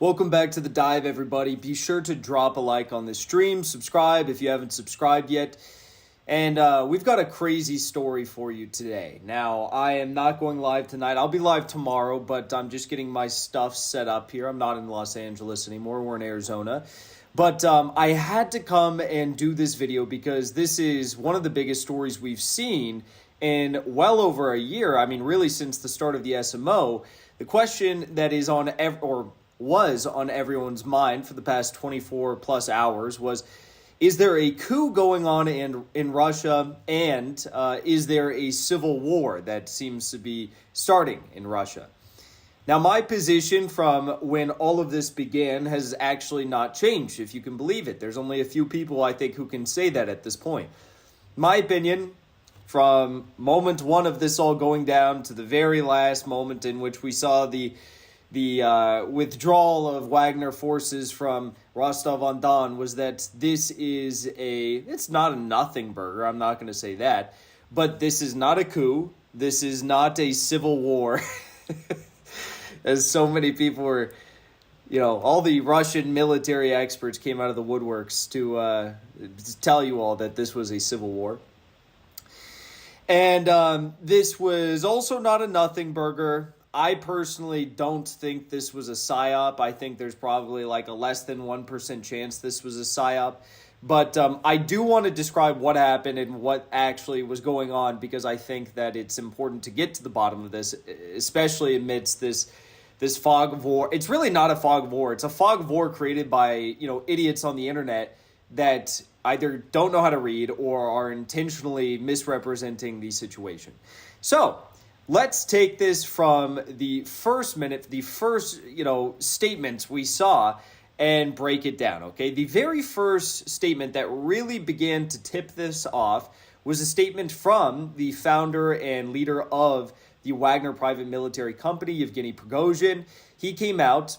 Welcome back to The Dive, everybody. Be sure to drop a like on this stream, subscribe if you haven't subscribed yet. And we've got a crazy story for you today. Now, I am not going live tonight. I'll be live tomorrow, but I'm just getting my stuff set up here. I'm not in Los Angeles anymore. We're in Arizona. But I had to come and do this video because this is one of the biggest stories we've seen in well over a year. I mean, really since the start of the SMO. The question that is was on everyone's mind for the past 24 plus hours was, is there a coup going on in Russia, and is there a civil war that seems to be starting in Russia? Now, my position from when all of this began has actually not changed, if you can believe it. There's only a few people, I think, who can say that at this point. My opinion, from moment one of this all going down to the very last moment in which we saw the withdrawal of Wagner forces from Rostov-on-Don, was that this is it's not a nothing burger, I'm not going to say that, but this is not a coup, this is not a civil war, as so many people were, all the Russian military experts came out of the woodworks to tell you all that this was a civil war. And this was also not a nothing burger. I personally don't think this was a psyop. I think there's probably like a less than 1% chance this was a psyop. But I do want to describe what happened and what actually was going on, because I think that it's important to get to the bottom of this, especially amidst this fog of war. It's really not a fog of war. It's a fog of war created by, idiots on the internet that either don't know how to read or are intentionally misrepresenting the situation. So let's take this from the first minute, the first, statements we saw, and break it down, okay? The very first statement that really began to tip this off was a statement from the founder and leader of the Wagner private military company, Yevgeny Prigozhin. He came out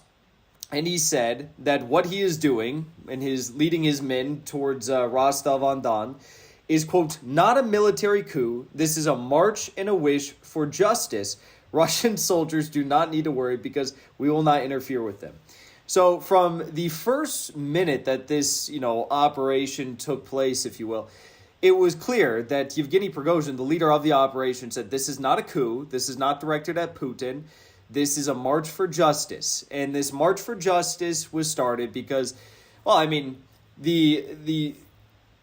and he said that what he is doing and his leading his men towards Rostov-on-Don is, quote, not a military coup. This is a march and a wish for justice. Russian soldiers do not need to worry because we will not interfere with them. So from the first minute that this, operation took place, if you will, it was clear that Yevgeny Prigozhin, the leader of the operation, said this is not a coup. This is not directed at Putin. This is a march for justice. And this march for justice was started because, the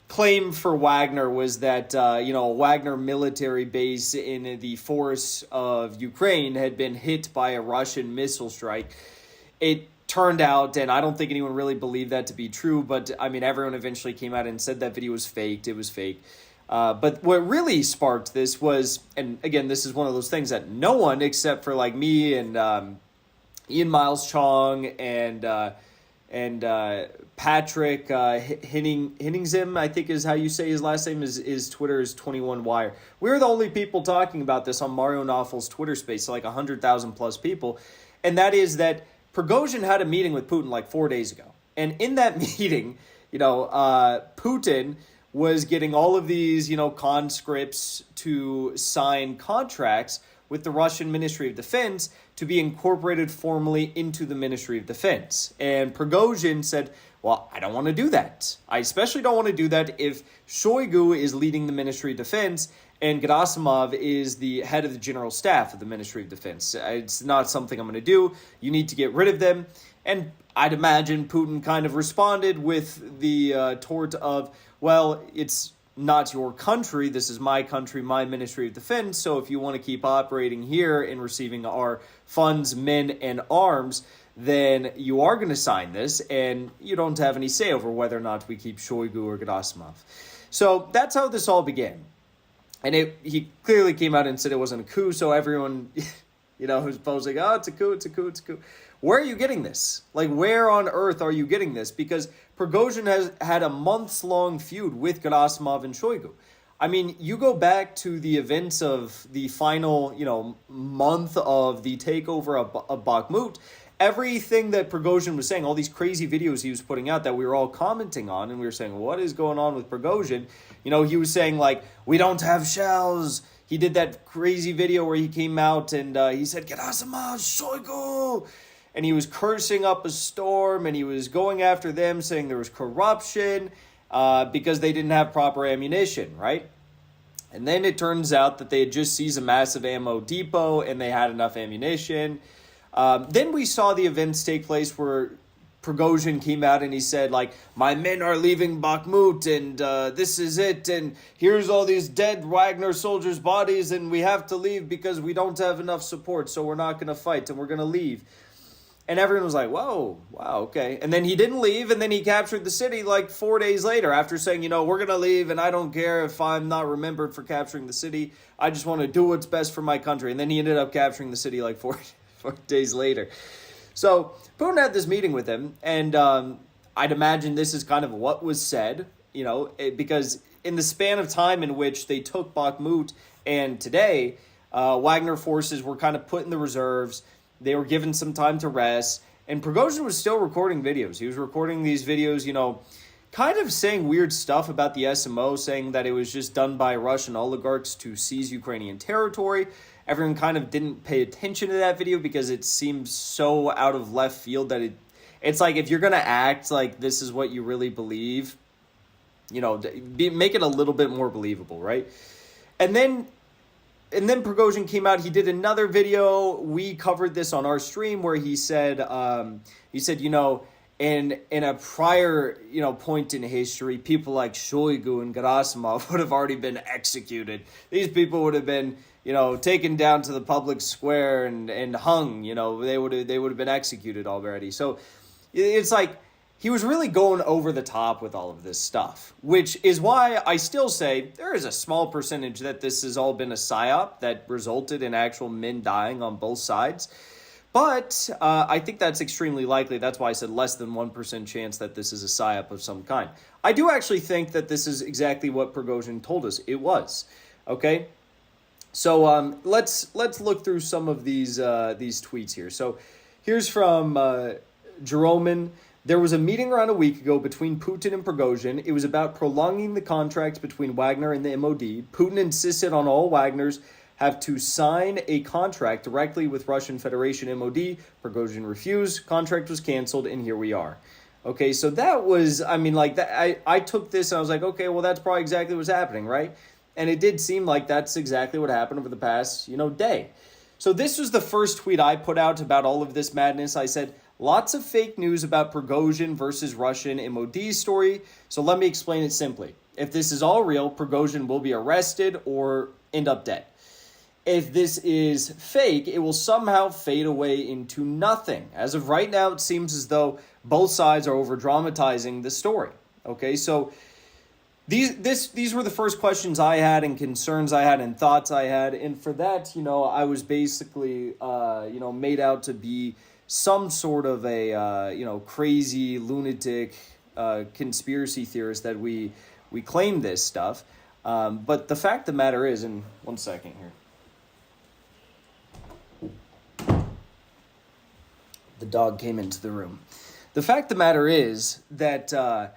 claim for Wagner was that, a Wagner military base in the forests of Ukraine had been hit by a Russian missile strike. It turned out, and I don't think anyone really believed that to be true, but, everyone eventually came out and said that video was faked. It was fake. But what really sparked this was, and again, this is one of those things that no one except for like me and Ian Miles Chong and Patrick Henningsim, I think is how you say his last name, is Twitter is 21Wire. We're the only people talking about this on Mario Nawfal's Twitter space, so like 100,000 plus people. And that is that Prigozhin had a meeting with Putin like 4 days ago. And in that meeting, Putin was getting all of these, conscripts to sign contracts with the Russian Ministry of Defense to be incorporated formally into the Ministry of Defense. And Prigozhin said, well, I don't want to do that. I especially don't want to do that if Shoigu is leading the Ministry of Defense and Gerasimov is the head of the General Staff of the Ministry of Defense. It's not something I'm going to do. You need to get rid of them. And I'd imagine Putin kind of responded with the tort of, well, it's not your country. This is my country, my Ministry of Defense. So if you want to keep operating here and receiving our funds, men, and arms, then you are going to sign this, and you don't have any say over whether or not we keep Shoigu or Gerasimov. So that's how this all began. And he clearly came out and said it wasn't a coup, so everyone, who's posing, oh, it's a coup, it's a coup, it's a coup. Where are you getting this? Like, where on earth are you getting this? Because Prigozhin has had a months-long feud with Gerasimov and Shoigu. You go back to the events of the final, month of the takeover of Bakhmut, everything that Prigozhin was saying, all these crazy videos he was putting out that we were all commenting on, and we were saying, what is going on with Prigozhin? He was saying, like, we don't have shells. He did that crazy video where he came out and he said, Gerasimov, Shoigu. and he was cursing up a storm, and he was going after them, saying there was corruption because they didn't have proper ammunition, right? And then it turns out that they had just seized a massive ammo depot and they had enough ammunition. Then we saw the events take place where Prigozhin came out and he said, like, my men are leaving Bakhmut and this is it. And here's all these dead Wagner soldiers' bodies and we have to leave because we don't have enough support. So we're not going to fight and we're going to leave. And everyone was like, whoa, wow, okay. And then he didn't leave, and then he captured the city like 4 days later after saying, we're going to leave, and I don't care if I'm not remembered for capturing the city. I just want to do what's best for my country. And then he ended up capturing the city like 4 days later. So Putin had this meeting with him, and I'd imagine this is kind of what was said, because in the span of time in which they took Bakhmut and today, Wagner forces were kind of put in the reserves. They were given some time to rest, and Prigozhin was still recording videos. He was recording these videos, kind of saying weird stuff about the SMO, saying that it was just done by Russian oligarchs to seize Ukrainian territory. Everyone kind of didn't pay attention to that video because it seemed so out of left field that it's like, if you're going to act like this is what you really believe, make it a little bit more believable, right? And then Prigozhin came out. He did another video. We covered this on our stream where he said, in a prior, point in history, people like Shoigu and Gerasimov would have already been executed. These people would have been, taken down to the public square and hung. They would have been executed already. So it's like, he was really going over the top with all of this stuff, which is why I still say there is a small percentage that this has all been a psyop that resulted in actual men dying on both sides. But I think that's extremely likely. That's why I said less than 1% chance that this is a psyop of some kind. I do actually think that this is exactly what Prigozhin told us it was. Okay? So let's look through some of these tweets here. So here's from Jeromin. There was a meeting around a week ago between Putin and Prigozhin. It was about prolonging the contract between Wagner and the MOD. Putin insisted on all Wagners have to sign a contract directly with Russian Federation MOD. Prigozhin refused. Contract was canceled, and here we are. Okay, so that was, I took this and I was like, okay, well, that's probably exactly what's happening, right? And it did seem like that's exactly what happened over the past, day. So this was the first tweet I put out about all of this madness. I said, lots of fake news about Prigozhin versus Russian MOD story. So let me explain it simply. If this is all real, Prigozhin will be arrested or end up dead. If this is fake, it will somehow fade away into nothing. As of right now, it seems as though both sides are over-dramatizing the story. Okay, so these were the first questions I had and concerns I had and thoughts I had. And for that, I was basically, made out to be some sort of a, crazy lunatic conspiracy theorist that we claim this stuff. But the fact of the matter is, and 1 second here. The dog came into the room. The fact of the matter is that none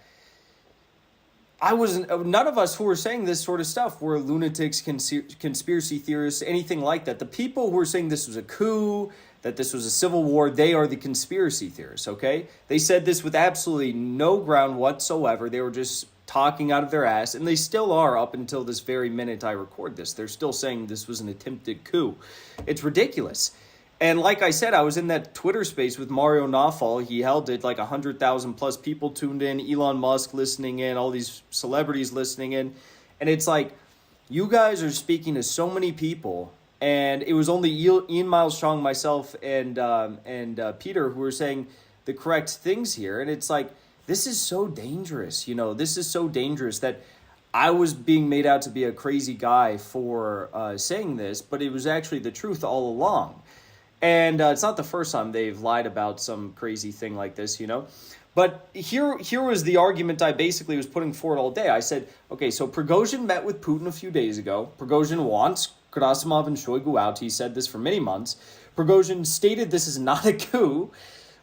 of us who were saying this sort of stuff were lunatics, conspiracy theorists, anything like that. The people who were saying this was a coup, that this was a civil war, they are the conspiracy theorists, okay? They said this with absolutely no ground whatsoever. They were just talking out of their ass, and they still are up until this very minute I record this. They're still saying this was an attempted coup. It's ridiculous. And like I said, I was in that Twitter space with Mario Nawfal. He held it, like 100,000 plus people tuned in, Elon Musk listening in, all these celebrities listening in. And it's like, you guys are speaking to so many people. And it was only Ian Miles Strong, myself, and Peter who were saying the correct things here. And it's like, this is so dangerous. This is so dangerous that I was being made out to be a crazy guy for saying this, but it was actually the truth all along. And it's not the first time they've lied about some crazy thing like this, But here was the argument I basically was putting forward all day. I said, okay, so Prigozhin met with Putin a few days ago. Prigozhin wants Gerasimov and Shoigu out. He said this for many months. Prigozhin stated this is not a coup.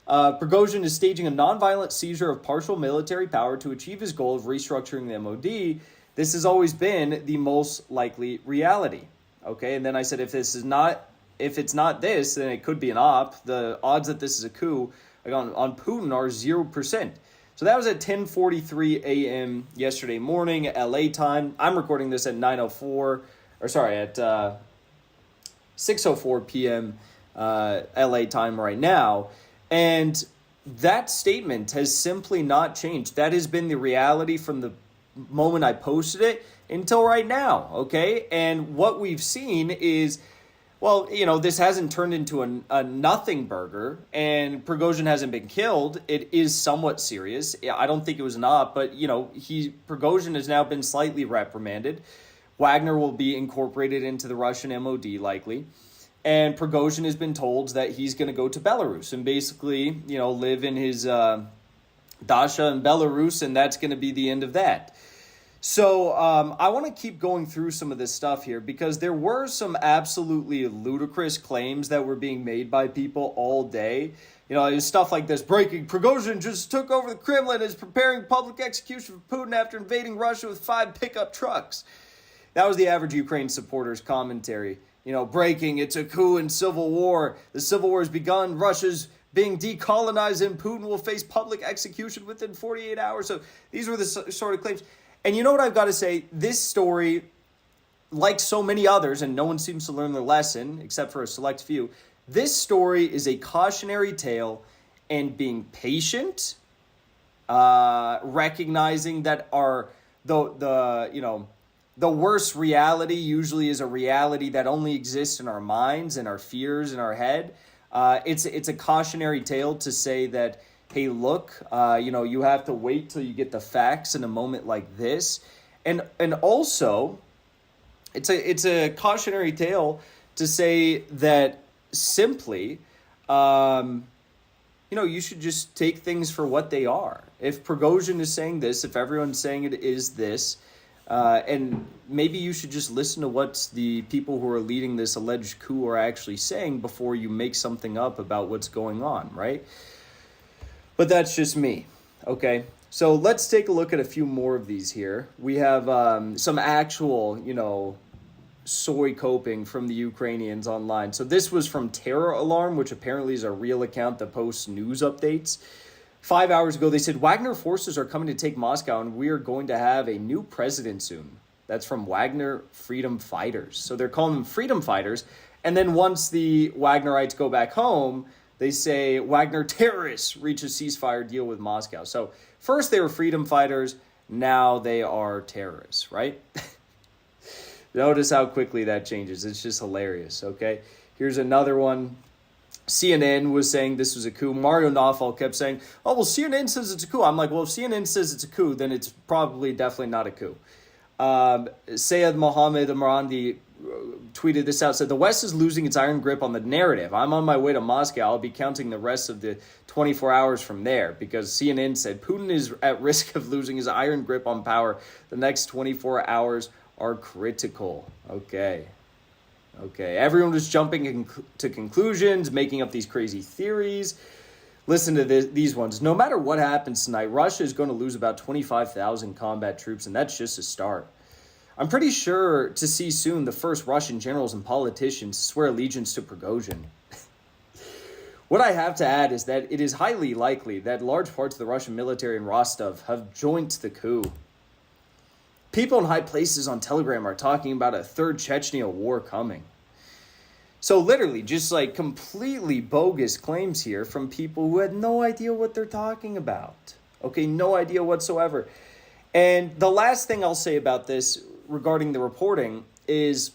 Prigozhin is staging a nonviolent seizure of partial military power to achieve his goal of restructuring the MOD. This has always been the most likely reality. Okay, and then I said, if this is not if it's not this, then it could be an op. The odds that this is a coup like on Putin are 0%. So that was at 10:43 a.m. yesterday morning, LA time. I'm recording this at 6:04 p.m. LA time right now. And that statement has simply not changed. That has been the reality from the moment I posted it until right now, okay? And what we've seen is, well, this hasn't turned into a nothing burger, and Prigozhin hasn't been killed. It is somewhat serious. I don't think it was an op, but, Prigozhin has now been slightly reprimanded. Wagner will be incorporated into the Russian MOD likely. And Prigozhin has been told that he's going to go to Belarus and basically, live in his dacha in Belarus, and that's going to be the end of that. So I want to keep going through some of this stuff here because there were some absolutely ludicrous claims that were being made by people all day. It was stuff like this: breaking, Prigozhin just took over the Kremlin and is preparing public execution for Putin after invading Russia with 5 pickup trucks. That was the average Ukraine supporter's commentary. Breaking, it's a coup and civil war. The civil war has begun. Russia's being decolonized and Putin will face public execution within 48 hours. So these were the sort of claims. And you know what I've got to say? This story, like so many others, and no one seems to learn their lesson except for a select few, this story is a cautionary tale and being patient, recognizing that the worst reality usually is a reality that only exists in our minds and our fears in our head. It's a cautionary tale to say that, hey, look, you have to wait till you get the facts in a moment like this. And also, it's a cautionary tale to say that simply, you should just take things for what they are. If Prigozhin is saying this, if everyone's saying it is this, and maybe you should just listen to what the people who are leading this alleged coup are actually saying before you make something up about what's going on, right? But that's just me, okay? So let's take a look at a few more of these here. We have some actual, soy coping from the Ukrainians online. So this was from Terror Alarm, which apparently is a real account that posts news updates. 5 hours ago, they said, Wagner forces are coming to take Moscow, and we are going to have a new president soon. That's from Wagner Freedom Fighters. So they're calling them freedom fighters. And then once the Wagnerites go back home, they say Wagner terrorists reach a ceasefire deal with Moscow. So first they were freedom fighters, now they are terrorists, right? Notice how quickly that changes. It's just hilarious, okay? Here's another one. CNN was saying this was a coup. Mario Nawfal kept saying, oh, well, CNN says it's a coup. I'm like, well, if CNN says it's a coup, then it's probably definitely not a coup. Sayed Mohammed Amrandi tweeted this out, said, the West is losing its iron grip on the narrative. I'm on my way to Moscow. I'll be counting the rest of the 24 hours from there because CNN said Putin is at risk of losing his iron grip on power. The next 24 hours are critical. Okay, everyone was jumping to conclusions, making up these crazy theories. Listen to these ones. No matter what happens tonight, Russia is going to lose about 25,000 combat troops, and that's just a start. I'm pretty sure to see soon the first Russian generals and politicians swear allegiance to Prigozhin. What I have to add is that it is highly likely that large parts of the Russian military in Rostov have joined the coup. People in high places on Telegram are talking about a third Chechnya war coming. So literally just like completely bogus claims here from people who had no idea what they're talking about. Okay, no idea whatsoever. And the last thing I'll say about this regarding the reporting is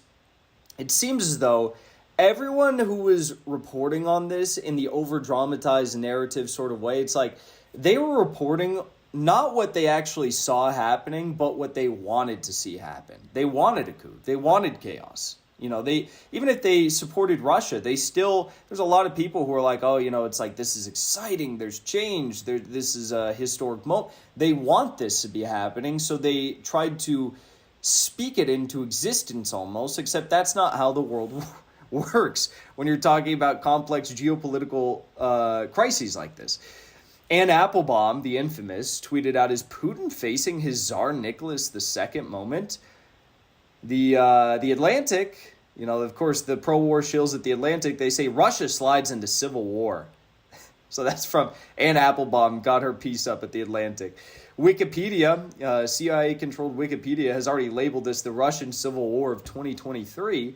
it seems as though everyone who was reporting on this in the over-dramatized narrative sort of way, it's like they were reporting not what they actually saw happening, but what they wanted to see happen. They wanted a coup. They wanted chaos. They even if they supported Russia, there's a lot of people who are like, oh, it's like this is exciting. There's change. This is a historic moment. They want this to be happening, so they tried to speak it into existence almost, except that's not how the world works when you're talking about complex geopolitical crises like this. Anne Applebaum, the infamous, tweeted out, is Putin facing his Tsar Nicholas II moment? The Atlantic You know, of course, the pro-war shills at The Atlantic, they say Russia slides into civil war. So that's from Anne Applebaum, got her piece up at The Atlantic. Wikipedia, CIA-controlled Wikipedia, has already labeled this the Russian Civil War of 2023.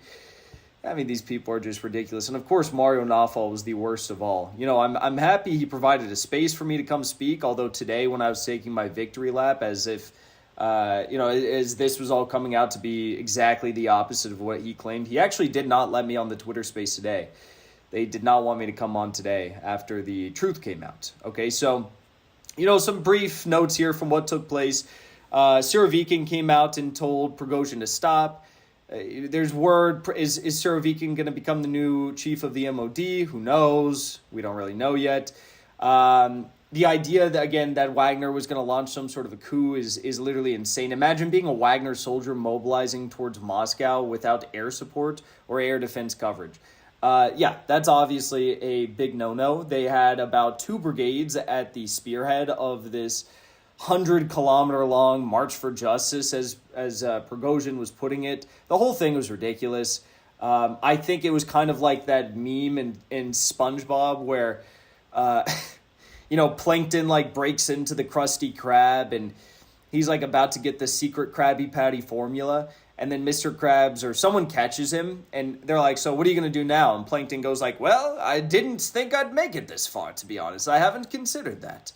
I mean, these people are just ridiculous. And of course, Mario Nawfal was the worst of all. You know, I'm happy he provided a space for me to come speak, although today when I was taking my victory lap, as if, as this was all coming out to be exactly the opposite of what he claimed, he actually did not let me on the Twitter space today. They did not want me to come on today after the truth came out. Okay, so, you know, some brief notes here from what took place. Surovikin came out and told Prigozhin to stop. There's word, is Surovikin going to become the new chief of the MOD? Who knows? We don't really know yet. The idea that, again, that Wagner was going to launch some sort of a coup is literally insane. Imagine being a Wagner soldier mobilizing towards Moscow without air support or air defense coverage. That's obviously a big no-no. They had about 2 brigades at the spearhead of this 100-kilometer-long March for Justice, as Prigozhin was putting it. The whole thing was ridiculous. I think it was kind of like that meme in SpongeBob where, Plankton, like, breaks into the Krusty Krab, and he's, like, about to get the secret Krabby Patty formula, and then Mr. Krabs or someone catches him, and they're like, so what are you going to do now? And Plankton goes like, well, I didn't think I'd make it this far, to be honest. I haven't considered that.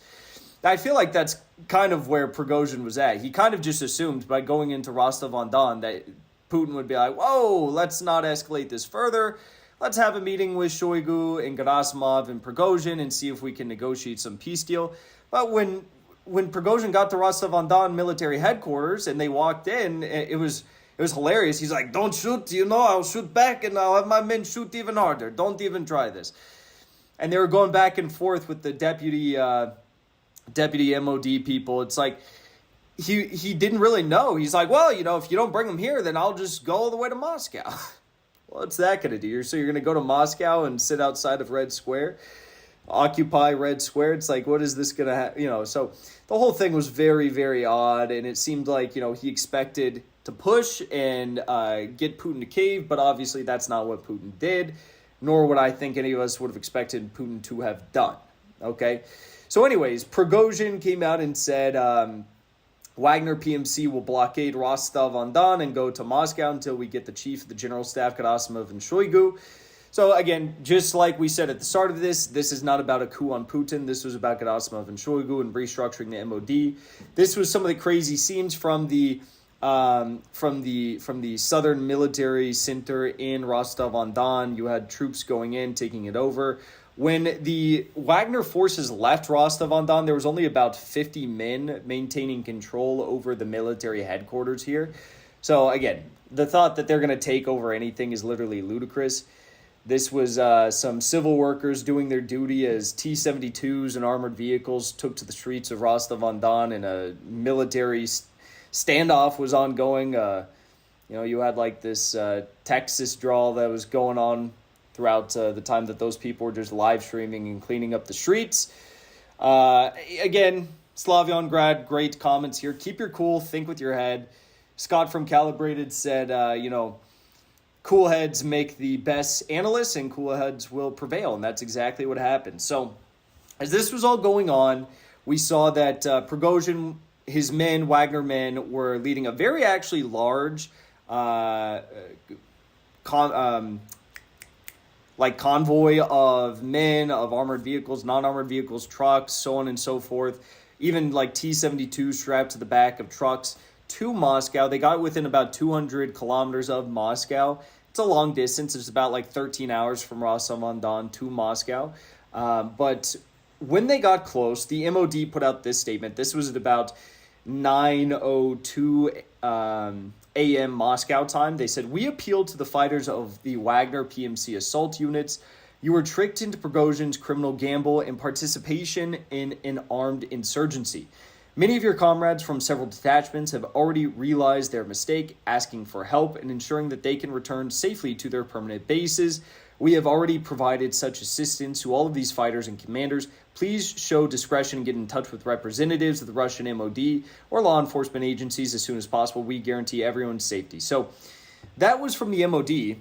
I feel like that's kind of where Prigozhin was at. He kind of just assumed by going into Rostov-on-Don that Putin would be like, whoa, let's not escalate this further. Let's have a meeting with Shoigu and Gerasimov and Prigozhin and see if we can negotiate some peace deal. But when Prigozhin got to Rostov-on-Don military headquarters and they walked in, it was hilarious. He's like, don't shoot, I'll shoot back and I'll have my men shoot even harder. Don't even try this. And they were going back and forth with the deputy MOD people. It's like he didn't really know. He's like, well, if you don't bring them here, then I'll just go all the way to Moscow. What's that going to do? So you're going to go to Moscow and sit outside of Red Square, occupy Red Square? It's like, what is this going to happen? So the whole thing was very, very odd, and it seemed like, he expected to push and get Putin to cave, but obviously that's not what Putin did, nor would I think any of us would have expected Putin to have done. Okay? So anyways, Prigozhin came out and said Wagner PMC will blockade Rostov-on-Don and go to Moscow until we get the chief of the general staff, Gerasimov and Shoigu. So again, just like we said at the start of this is not about a coup on Putin. This was about Gerasimov and Shoigu and restructuring the MOD. This was some of the crazy scenes from the southern military center in Rostov-on-Don. You had troops going in, taking it over. When the Wagner forces left Rostov-on-Don, there was only about 50 men maintaining control over the military headquarters here. So again, the thought that they're going to take over anything is literally ludicrous. This was some civil workers doing their duty as T-72s and armored vehicles took to the streets of Rostov-on-Don, and a military standoff was ongoing. You had like this Texas drawl that was going on throughout the time that those people were just live streaming and cleaning up the streets. Again, Slavyangrad, great comments here. Keep your cool, think with your head. Scott from Calibrated said, cool heads make the best analysts and cool heads will prevail. And that's exactly what happened. So as this was all going on, we saw that Prigozhin, his men, Wagner men, were leading a very actually large convoy of men, of armored vehicles, non-armored vehicles, trucks, so on and so forth, even like T-72 strapped to the back of trucks to Moscow. They got within about 200 kilometers of Moscow. It's a long distance. It's about like 13 hours from Rostov-on-Don to Moscow. But when they got close, the MOD put out this statement. This was at about 9:02 a.m. Moscow time. They said, we appeal to the fighters of the Wagner PMC assault units. You were tricked into Prigozhin's criminal gamble and participation in an armed insurgency. Many of your comrades from several detachments have already realized their mistake, asking for help and ensuring that they can return safely to their permanent bases. We have already provided such assistance to all of these fighters and commanders. Please show discretion and get in touch with representatives of the Russian MOD or law enforcement agencies as soon as possible. We guarantee everyone's safety. So that was from the MOD.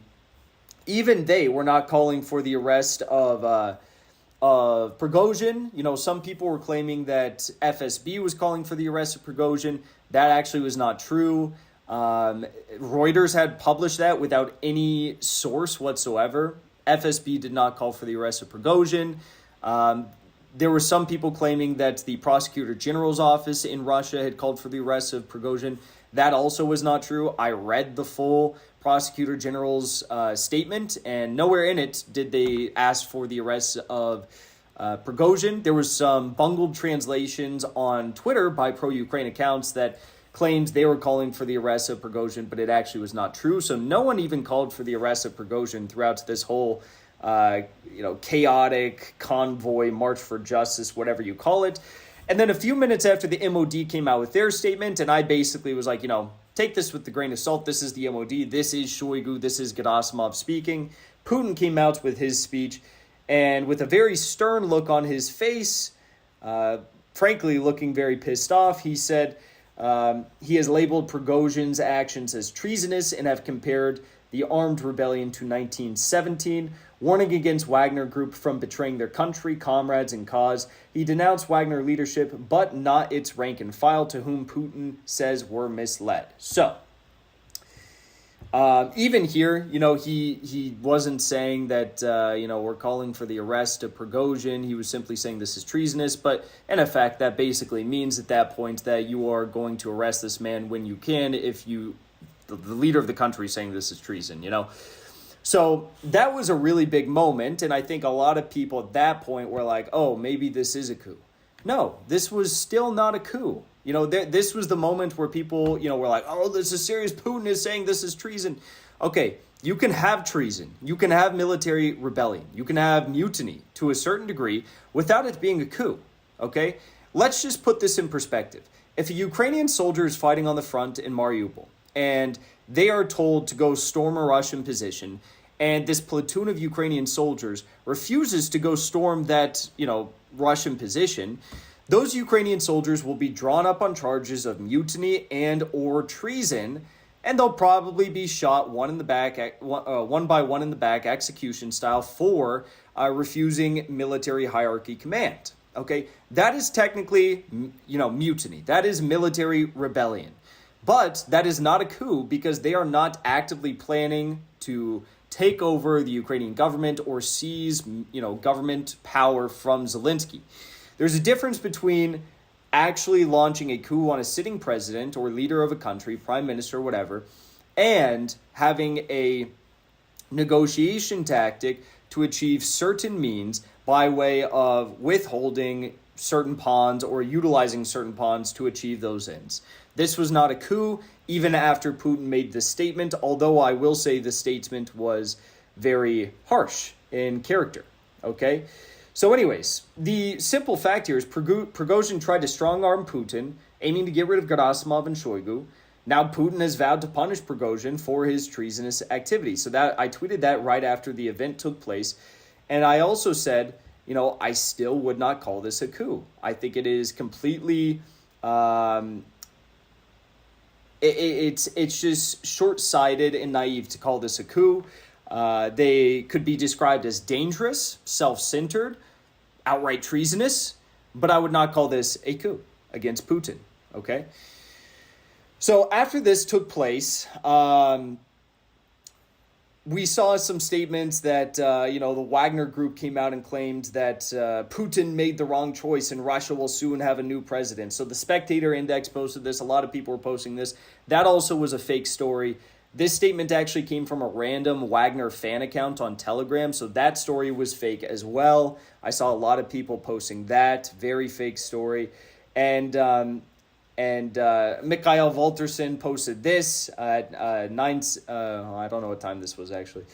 even they were not calling for the arrest of Prigozhin. You know, some people were claiming that FSB was calling for the arrest of Prigozhin. That actually was not true. Reuters had published that without any source whatsoever. FSB did not call for the arrest of Prigozhin. There were some people claiming that the Prosecutor General's office in Russia had called for the arrest of Prigozhin. That also was not true. I read the full Prosecutor General's statement, and nowhere in it did they ask for the arrest of Prigozhin. There was some bungled translations on Twitter by pro-Ukraine accounts that claimed they were calling for the arrest of Prigozhin, but it actually was not true. So no one even called for the arrest of Prigozhin throughout this whole chaotic convoy, march for justice, whatever you call it. And then a few minutes after the MOD came out with their statement, and I basically was like, take this with a grain of salt. This is the MOD. This is Shoigu. This is Gerasimov speaking. Putin came out with his speech, and with a very stern look on his face, frankly looking very pissed off, he said he has labeled Prigozhin's actions as treasonous and have compared the armed rebellion to 1917, warning against Wagner Group from betraying their country, comrades, and cause. He denounced Wagner leadership, but not its rank and file, to whom Putin says were misled. So, even here, he wasn't saying that, we're calling for the arrest of Prigozhin. He was simply saying this is treasonous. But in effect, that basically means at that point that you are going to arrest this man when you can if the leader of the country is saying this is treason, So that was a really big moment, and I think a lot of people at that point were like, oh, maybe this is a coup. No, this was still not a coup. This was the moment where people, were like, oh, this is serious. Putin is saying this is treason. Okay, you can have treason. You can have military rebellion. You can have mutiny to a certain degree without it being a coup, okay? Let's just put this in perspective. If a Ukrainian soldier is fighting on the front in Mariupol, and they are told to go storm a Russian position, and this platoon of Ukrainian soldiers refuses to go storm that, Russian position, those Ukrainian soldiers will be drawn up on charges of mutiny and or treason, and they'll probably be shot one by one in the back, execution style, for refusing military hierarchy command. Okay, that is technically, mutiny. That is military rebellion. But that is not a coup because they are not actively planning to take over the Ukrainian government or seize, government power from Zelensky. There's a difference between actually launching a coup on a sitting president or leader of a country, prime minister, whatever, and having a negotiation tactic to achieve certain means by way of withholding certain pawns or utilizing certain pawns to achieve those ends. This was not a coup, even after Putin made this statement, although I will say the statement was very harsh in character, okay? So anyways, the simple fact here is Prigozhin tried to strong-arm Putin, aiming to get rid of Gerasimov and Shoigu. Now Putin has vowed to punish Prigozhin for his treasonous activity. So that I tweeted that right after the event took place. And I also said, I still would not call this a coup. I think it is completely... It's just short-sighted and naive to call this a coup. They could be described as dangerous, self-centered, outright treasonous, but I would not call this a coup against Putin, okay? So after this took place, we saw some statements that, the Wagner Group came out and claimed that Putin made the wrong choice and Russia will soon have a new president. So the Spectator Index posted this. A lot of people were posting this. That also was a fake story. This statement actually came from a random Wagner fan account on Telegram. So that story was fake as well. I saw a lot of people posting that. Very fake story. And Mikhail Volterson posted this at I don't know what time this was actually.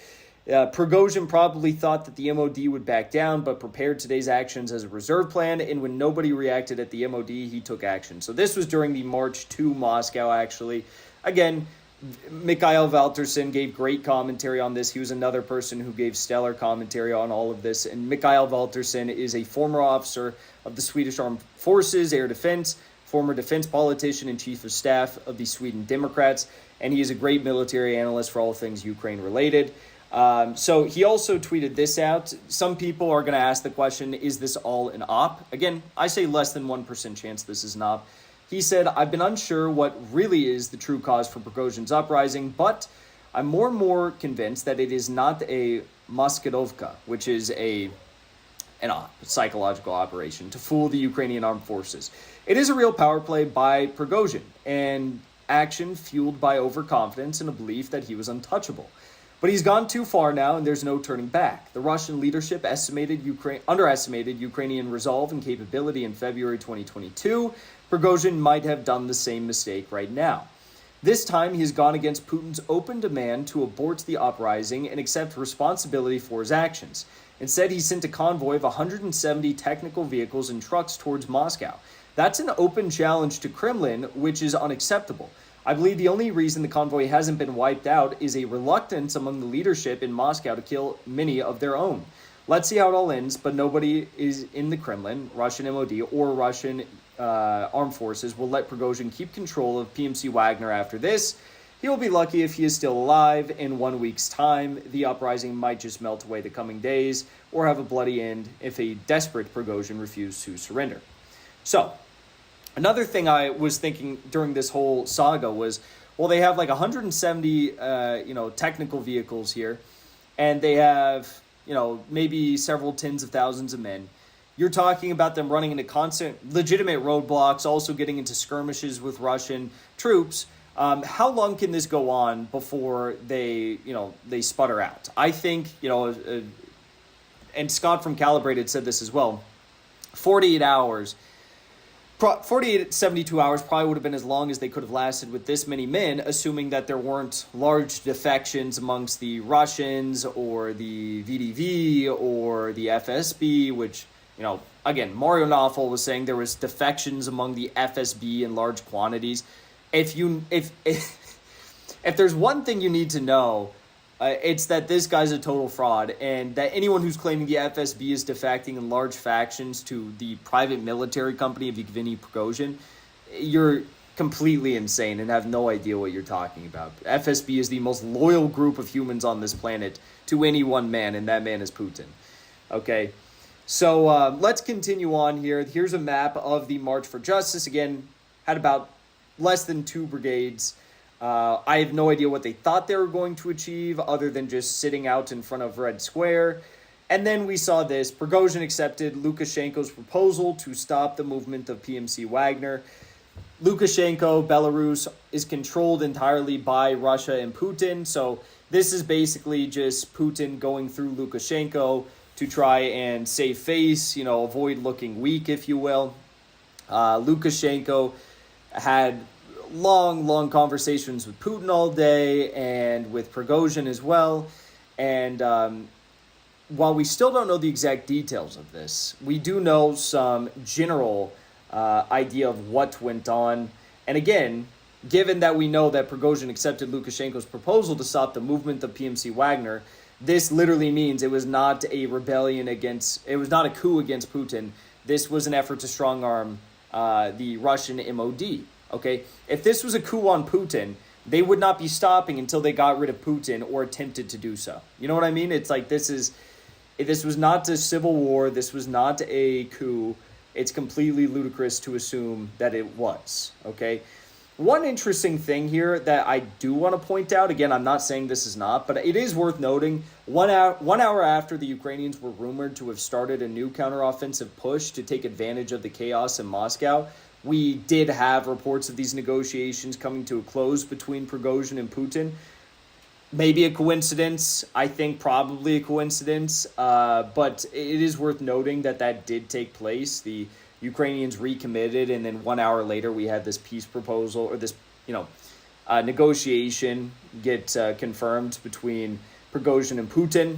Prigozhin probably thought that the MOD would back down, but prepared today's actions as a reserve plan, and when nobody reacted at the MOD, he took action. So this was during the march to Moscow, actually. Again, Mikhail Volterson gave great commentary on this. He was another person who gave stellar commentary on all of this, and Mikhail Volterson is a former officer of the Swedish Armed Forces, Air Defense, former defense politician and chief of staff of the Sweden Democrats, and he is a great military analyst for all things Ukraine related. So he also tweeted this out. Some people are going to ask the question, is this all an op? Again, I say less than 1% chance this is an op. He said, I've been unsure what really is the true cause for Prigozhin's uprising, but I'm more and more convinced that it is not a Maskirovka, which is an psychological operation to fool the Ukrainian armed forces. It is a real power play by Prigozhin and action fueled by overconfidence and a belief that he was untouchable. But he's gone too far now, and there's no turning back. The Russian leadership underestimated Ukrainian resolve and capability in February 2022. Prigozhin might have done the same mistake right now. This time, he has gone against Putin's open demand to abort the uprising and accept responsibility for his actions. Instead, he sent a convoy of 170 technical vehicles and trucks towards Moscow. That's an open challenge to Kremlin, which is unacceptable. I believe the only reason the convoy hasn't been wiped out is a reluctance among the leadership in Moscow to kill many of their own. Let's see how it all ends, but nobody is in the Kremlin, Russian MOD, or Russian armed forces will let Prigozhin keep control of PMC Wagner after this. He will be lucky if he is still alive. In 1 week's time, the uprising might just melt away the coming days or have a bloody end if a desperate Prigozhin refuses to surrender. So, another thing I was thinking during this whole saga was, well, they have like 170, technical vehicles here, and they have, maybe several tens of thousands of men. You're talking about them running into constant legitimate roadblocks, also getting into skirmishes with Russian troops. How long can this go on before they sputter out? I think, and Scott from Calibrated said this as well, 48 hours, 72 hours probably would have been as long as they could have lasted with this many men, assuming that there weren't large defections amongst the Russians or the VDV or the FSB, which, again, Mario Nawfal was saying there was defections among the FSB in large quantities. If there's one thing you need to know, it's that this guy's a total fraud, and that anyone who's claiming the FSB is defecting in large factions to the private military company of Yevgeny Prigozhin, you're completely insane and have no idea what you're talking about. FSB is the most loyal group of humans on this planet to any one man, and that man is Putin. Okay, so let's continue on here. Here's a map of the March for Justice. Again, had about less than 2 brigades. I have no idea what they thought they were going to achieve other than just sitting out in front of Red Square. And then we saw this. Prigozhin accepted Lukashenko's proposal to stop the movement of PMC Wagner. Lukashenko, Belarus, is controlled entirely by Russia and Putin. So this is basically just Putin going through Lukashenko to try and save face, avoid looking weak, if you will. Lukashenko had long conversations with Putin all day and with Prigozhin as well. And while we still don't know the exact details of this, we do know some general idea of what went on. And again, given that we know that Prigozhin accepted Lukashenko's proposal to stop the movement of PMC Wagner, this literally means it was not a rebellion it was not a coup against Putin. This was an effort to strong-arm the Russian MOD. Okay, if this was a coup on Putin, they would not be stopping until they got rid of Putin or attempted to do so. You know what I mean? It's like this was not a civil war. This was not a coup. It's completely ludicrous to assume that it was. Okay, one interesting thing here that I do want to point out. Again, I'm not saying this is not, but it is worth noting. 1 hour after the Ukrainians were rumored to have started a new counteroffensive push to take advantage of the chaos in Moscow, we did have reports of these negotiations coming to a close between Prigozhin and Putin. Maybe a coincidence. I think probably a coincidence. But it is worth noting that did take place. The Ukrainians recommitted, and then 1 hour later we had this peace proposal, or this, negotiation get confirmed between Prigozhin and Putin.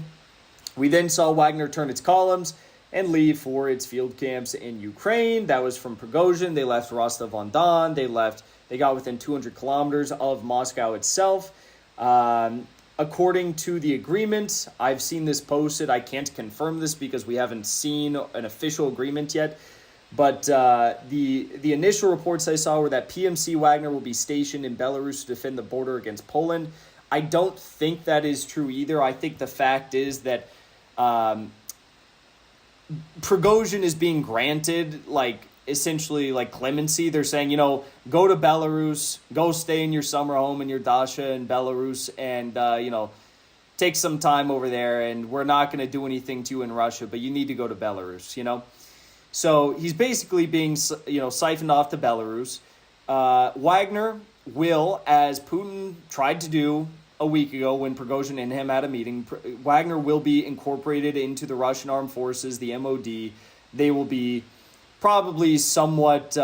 We then saw Wagner turn its columns and leave for its field camps in Ukraine. That was from Prigozhin. They left Rostov-on-Don. They got within 200 kilometers of Moscow itself. According to the agreement, I've seen this posted. I can't confirm this because we haven't seen an official agreement yet. But the initial reports I saw were that PMC Wagner will be stationed in Belarus to defend the border against Poland. I don't think that is true either. I think the fact is that Prigozhin is being granted, like, essentially, like, clemency. They're saying, go to Belarus, go stay in your summer home in your dacha in Belarus, and, take some time over there, and we're not going to do anything to you in Russia, but you need to go to Belarus, So he's basically being, siphoned off to Belarus. Wagner will, as Putin tried to do a week ago when Prigozhin and him had a meeting, Wagner will be incorporated into the Russian Armed Forces, the MOD. They will be probably somewhat...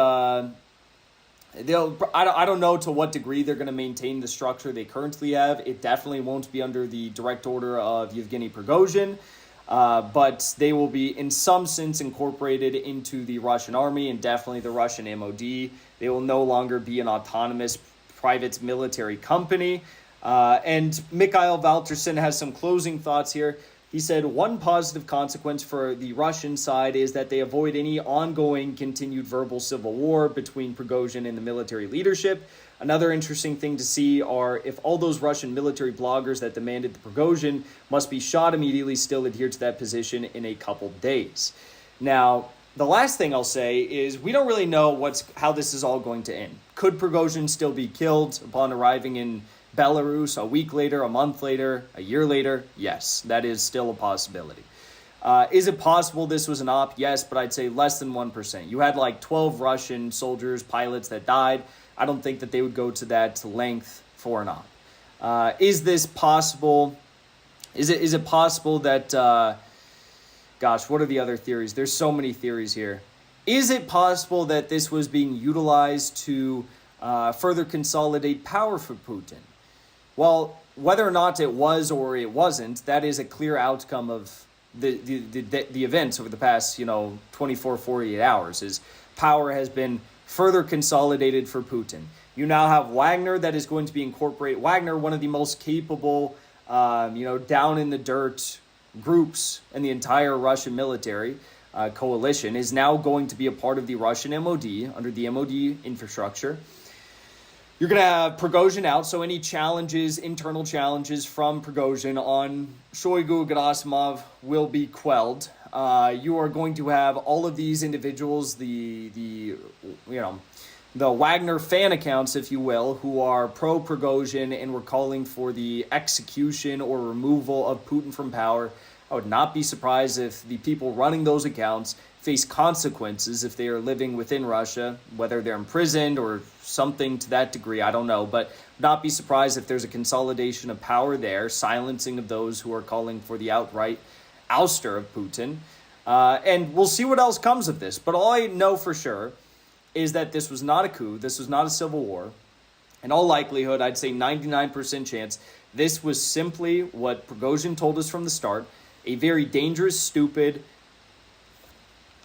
I don't know to what degree they're going to maintain the structure they currently have. It definitely won't be under the direct order of Yevgeny Prigozhin, but they will be in some sense incorporated into the Russian army and definitely the Russian MOD. They will no longer be an autonomous private military company. And Mikhail Valtersin has some closing thoughts here. He said one positive consequence for the Russian side is that they avoid any ongoing continued verbal civil war between Prigozhin and the military leadership. Another interesting thing to see are if all those Russian military bloggers that demanded the Prigozhin must be shot immediately still adhere to that position in a couple days. Now, the last thing I'll say is we don't really know how this is all going to end. Could Prigozhin still be killed upon arriving in Belarus a week later, a month later, a year later? Yes, that is still a possibility. Is it possible this was an op? Yes, but I'd say less than 1%. You had like 12 Russian soldiers, pilots that died. I don't think that they would go to that length for an op. Is this possible? Is it possible that, what are the other theories? There's so many theories here. Is it possible that this was being utilized to further consolidate power for Putin? Well, whether or not it was or it wasn't, that is a clear outcome of the events over the past, 24, 48 hours, is power has been further consolidated for Putin. You now have Wagner that is going to be incorporated. Wagner, one of the most capable, down in the dirt groups in the entire Russian military coalition, is now going to be a part of the Russian MOD under the MOD infrastructure. You're going to have Prigozhin out, so any internal challenges from Prigozhin on Shoigu, Gerasimov will be quelled. You are going to have all of these individuals, the Wagner fan accounts, if you will, who are pro-Prigozhin and were calling for the execution or removal of Putin from power. I would not be surprised if the people running those accounts face consequences if they are living within Russia, whether they're imprisoned or something to that degree, I don't know. But not be surprised if there's a consolidation of power there, silencing of those who are calling for the outright ouster of Putin. And we'll see what else comes of this. But all I know for sure is that this was not a coup. This was not a civil war. In all likelihood, I'd say 99% chance, this was simply what Prigozhin told us from the start, a very dangerous, stupid,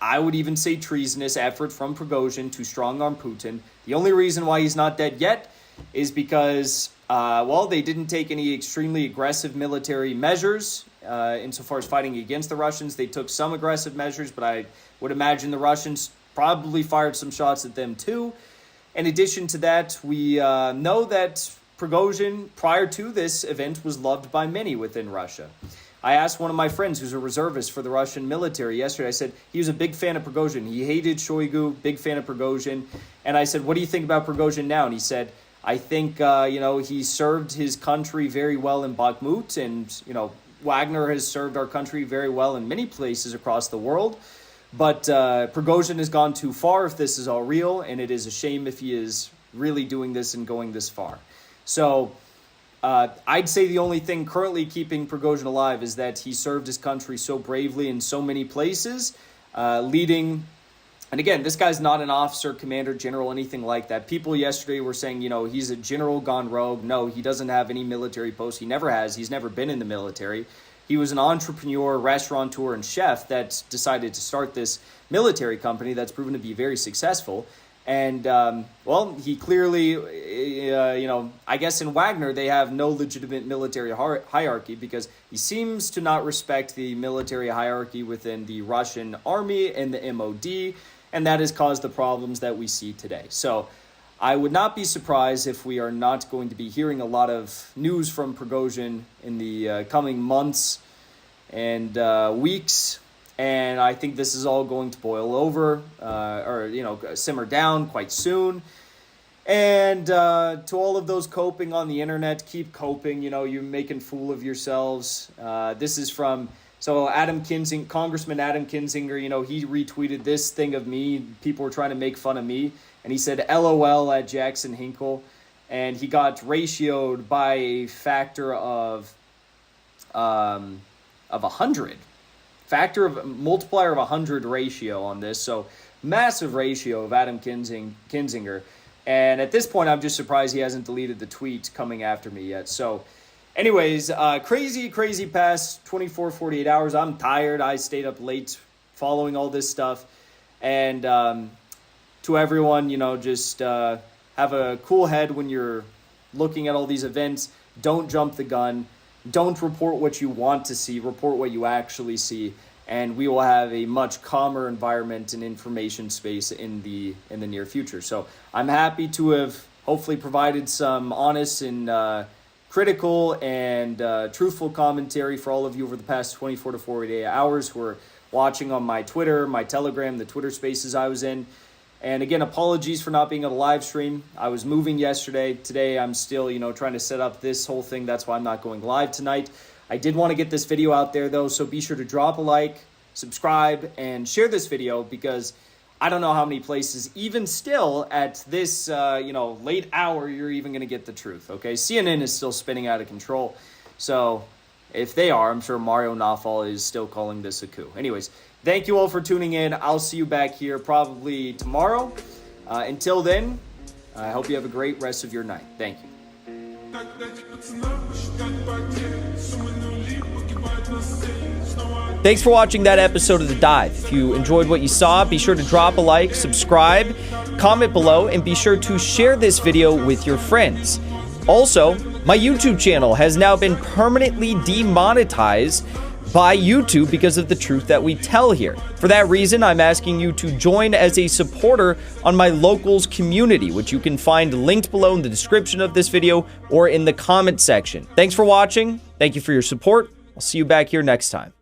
I would even say treasonous effort from Prigozhin to strong-arm Putin. The only reason why he's not dead yet is because, they didn't take any extremely aggressive military measures insofar as fighting against the Russians. They took some aggressive measures, but I would imagine the Russians probably fired some shots at them too. In addition to that, we know that Prigozhin, prior to this event, was loved by many within Russia. I asked one of my friends who's a reservist for the Russian military yesterday. I said he was a big fan of Prigozhin. He hated Shoigu, big fan of Prigozhin. And I said, what do you think about Prigozhin now? And he said, I think, he served his country very well in Bakhmut. And, Wagner has served our country very well in many places across the world. But Prigozhin has gone too far if this is all real. And it is a shame if he is really doing this and going this far. So I'd say the only thing currently keeping Prigozhin alive is that he served his country so bravely in so many places, leading. And again, this guy's not an officer, commander, general, anything like that. People yesterday were saying, he's a general gone rogue. No, he doesn't have any military post. He never has. He's never been in the military. He was an entrepreneur, restaurateur, and chef that decided to start this military company that's proven to be very successful. And, he clearly, I guess in Wagner, they have no legitimate military hierarchy because he seems to not respect the military hierarchy within the Russian army and the MOD, and that has caused the problems that we see today. So I would not be surprised if we are not going to be hearing a lot of news from Prigozhin in the coming months and weeks. And I think this is all going to boil over or, simmer down quite soon. And to all of those coping on the internet, keep coping. You're making fool of yourselves. This is from... So Congressman Adam Kinzinger, he retweeted this thing of me. People were trying to make fun of me. And he said, LOL at Jackson Hinkle. And he got ratioed by a factor of 100. Multiplier of 100 ratio on this. So massive ratio of Adam Kinzinger. And at this point, I'm just surprised he hasn't deleted the tweet coming after me yet. So... Anyways, crazy past 24, 48 hours. I'm tired. I stayed up late following all this stuff. And to everyone, just have a cool head when you're looking at all these events. Don't jump the gun. Don't report what you want to see. Report what you actually see. And we will have a much calmer environment and information space in the near future. So I'm happy to have hopefully provided some honest and... critical and truthful commentary for all of you over the past 24 to 48 hours who are watching on my Twitter, my Telegram, the Twitter spaces I was in. And again, apologies for not being on a live stream. I was moving yesterday. Today, I'm still, trying to set up this whole thing. That's why I'm not going live tonight. I did want to get this video out there, though, so be sure to drop a like, subscribe, and share this video because... I don't know how many places, even still at this, late hour, you're even going to get the truth, okay? CNN is still spinning out of control. So if they are, I'm sure Mario Nawfal is still calling this a coup. Anyways, thank you all for tuning in. I'll see you back here probably tomorrow. Until then, I hope you have a great rest of your night. Thank you. Thanks for watching that episode of The Dive. If you enjoyed what you saw, be sure to drop a like, subscribe, comment below, and be sure to share this video with your friends. Also, my YouTube channel has now been permanently demonetized by YouTube because of the truth that we tell here. For that reason, I'm asking you to join as a supporter on my Locals community, which you can find linked below in the description of this video or in the comment section. Thanks for watching. Thank you for your support. I'll see you back here next time.